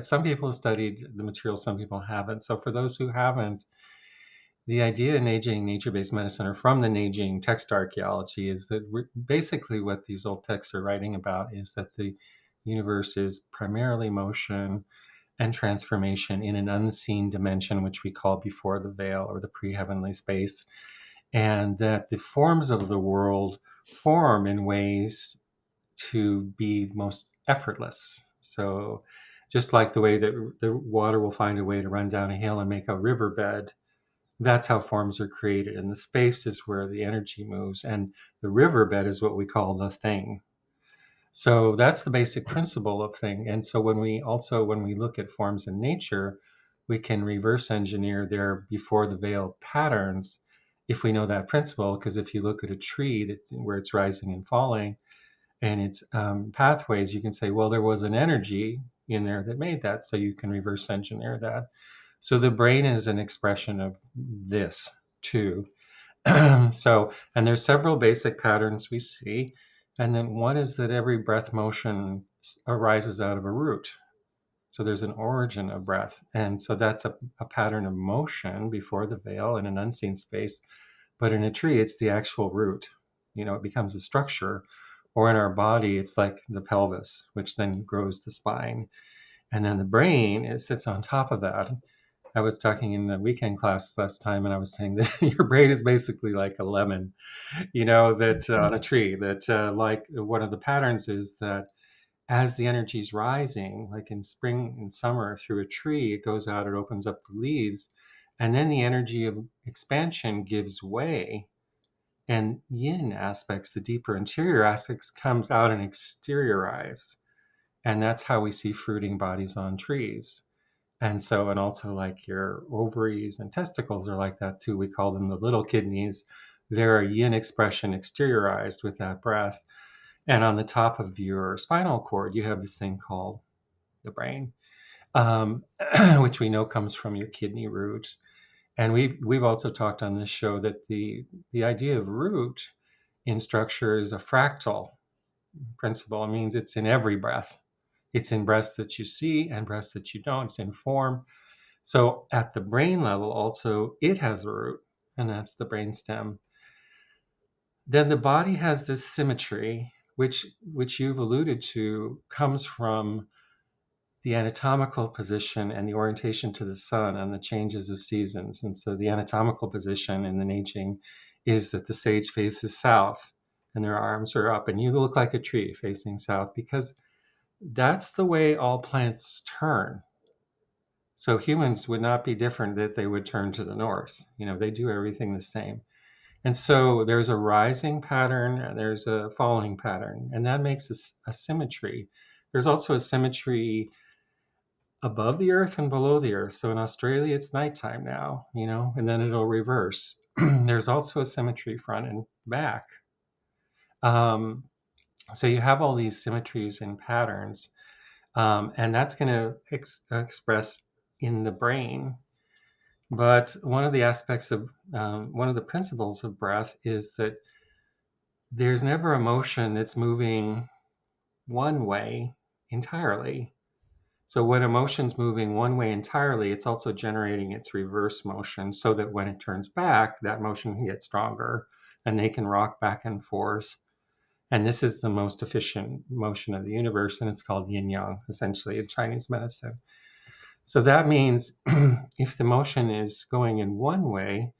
Some people have studied the material, some people haven't. So for those who haven't, the idea in Neijing, nature-based medicine, or from the Neijing text archaeology, is that basically what these old texts are writing about is that the universe is primarily motion and transformation in an unseen dimension, which we call before the veil or the pre-heavenly space, and that the forms of the world form in ways to be most effortless. So just like the way that the water will find a way to run down a hill and make a riverbed, that's how forms are created. And the space is where the energy moves. And the riverbed is what we call the thing. So that's the basic principle of thing. And so when we look at forms in nature, we can reverse engineer their before the veil patterns if we know that principle. Because if you look at a tree where it's rising and falling and its pathways, you can say, well, there was an energy in there that made that. So you can reverse engineer that. So the brain is an expression of this too. So, and there's several basic patterns we see. And then one is that every breath motion arises out of a root. So there's an origin of breath. And so that's a pattern of motion before the veil in an unseen space. But in a tree, it's the actual root. It becomes a structure. Or in our body, it's like the pelvis, which then grows the spine. And then the brain, it sits on top of that. I was talking in the weekend class last time, and I was saying that your brain is basically like a lemon, that on a tree. That like one of the patterns is that as the energy is rising, like in spring and summer through a tree, it goes out, it opens up the leaves, and then the energy of expansion gives way, and yin aspects, the deeper interior aspects, comes out and exteriorize, and that's how we see fruiting bodies on trees. And also like your ovaries and testicles are like that too. We call them the little kidneys. They're a yin expression exteriorized with that breath. And on the top of your spinal cord, you have this thing called the brain, which we know comes from your kidney root. And we've also talked on this show that the idea of root in structure is a fractal principle. It means it's in every breath. It's in breaths that you see and breaths that you don't. It's in form. So at the brain level, also, it has a root, and that's the brainstem. Then the body has this symmetry, which you've alluded to, comes from the anatomical position and the orientation to the sun and the changes of seasons. And so the anatomical position in the Neijing is that the sage faces south and their arms are up, and you look like a tree facing south because that's the way all plants turn. So humans would not be different that they would turn to the north. They do everything the same. And so there's a rising pattern and there's a falling pattern, and that makes a symmetry. There's also a symmetry above the earth and below the earth. So in Australia, it's nighttime now, and then it'll reverse. There's also a symmetry front and back. So you have all these symmetries and patterns, and that's going to express in the brain. But one of the aspects of one of the principles of breath is that there's never a motion that's moving one way entirely. So when a motion's moving one way entirely, it's also generating its reverse motion so that when it turns back, that motion can get stronger and they can rock back and forth. And this is the most efficient motion of the universe, and it's called yin yang, essentially, in Chinese medicine. So that means if the motion is going in one way,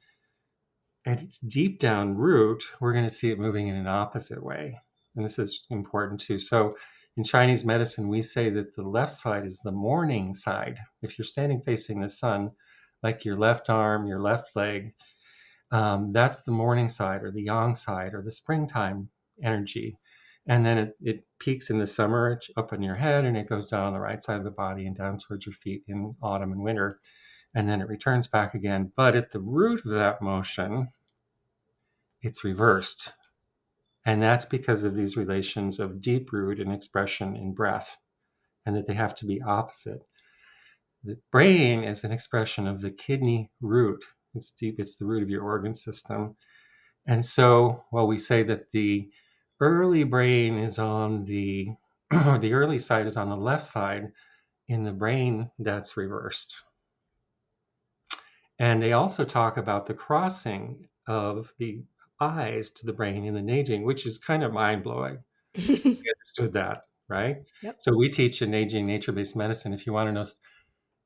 at its deep down root, we're going to see it moving in an opposite way. And this is important too. So in Chinese medicine, we say that the left side is the morning side. If you're standing facing the sun, like your left arm, your left leg, that's the morning side or the yang side or the springtime energy. And then it peaks in the summer up on your head, and it goes down on the right side of the body and down towards your feet in autumn and winter. And then it returns back again. But at the root of that motion, it's reversed. And that's because of these relations of deep root and expression in breath, and that they have to be opposite. The brain is an expression of the kidney root. It's deep, it's the root of your organ system. And so, we say that the early brain is on the, or the early side is on the left side in the brain that's reversed. And they also talk about the crossing of the eyes to the brain in the Neijing, which is kind of mind-blowing. We understood that, right? Yep. So we teach in Neijing nature-based medicine, if you want to know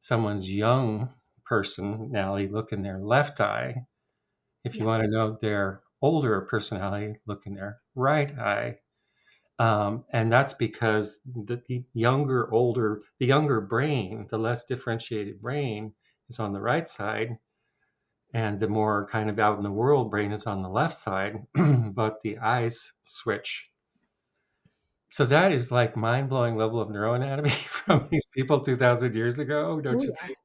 someone's young personality, look in their left eye. If you Yeah. want to know their older personality, look in their right eye. And that's because the younger brain, the less differentiated brain, is on the right side, and the more kind of out in the world brain is on the left side, but the eyes switch. So that is like mind blowing level of neuroanatomy from these people 2,000 years ago, don't Oh you yeah. think?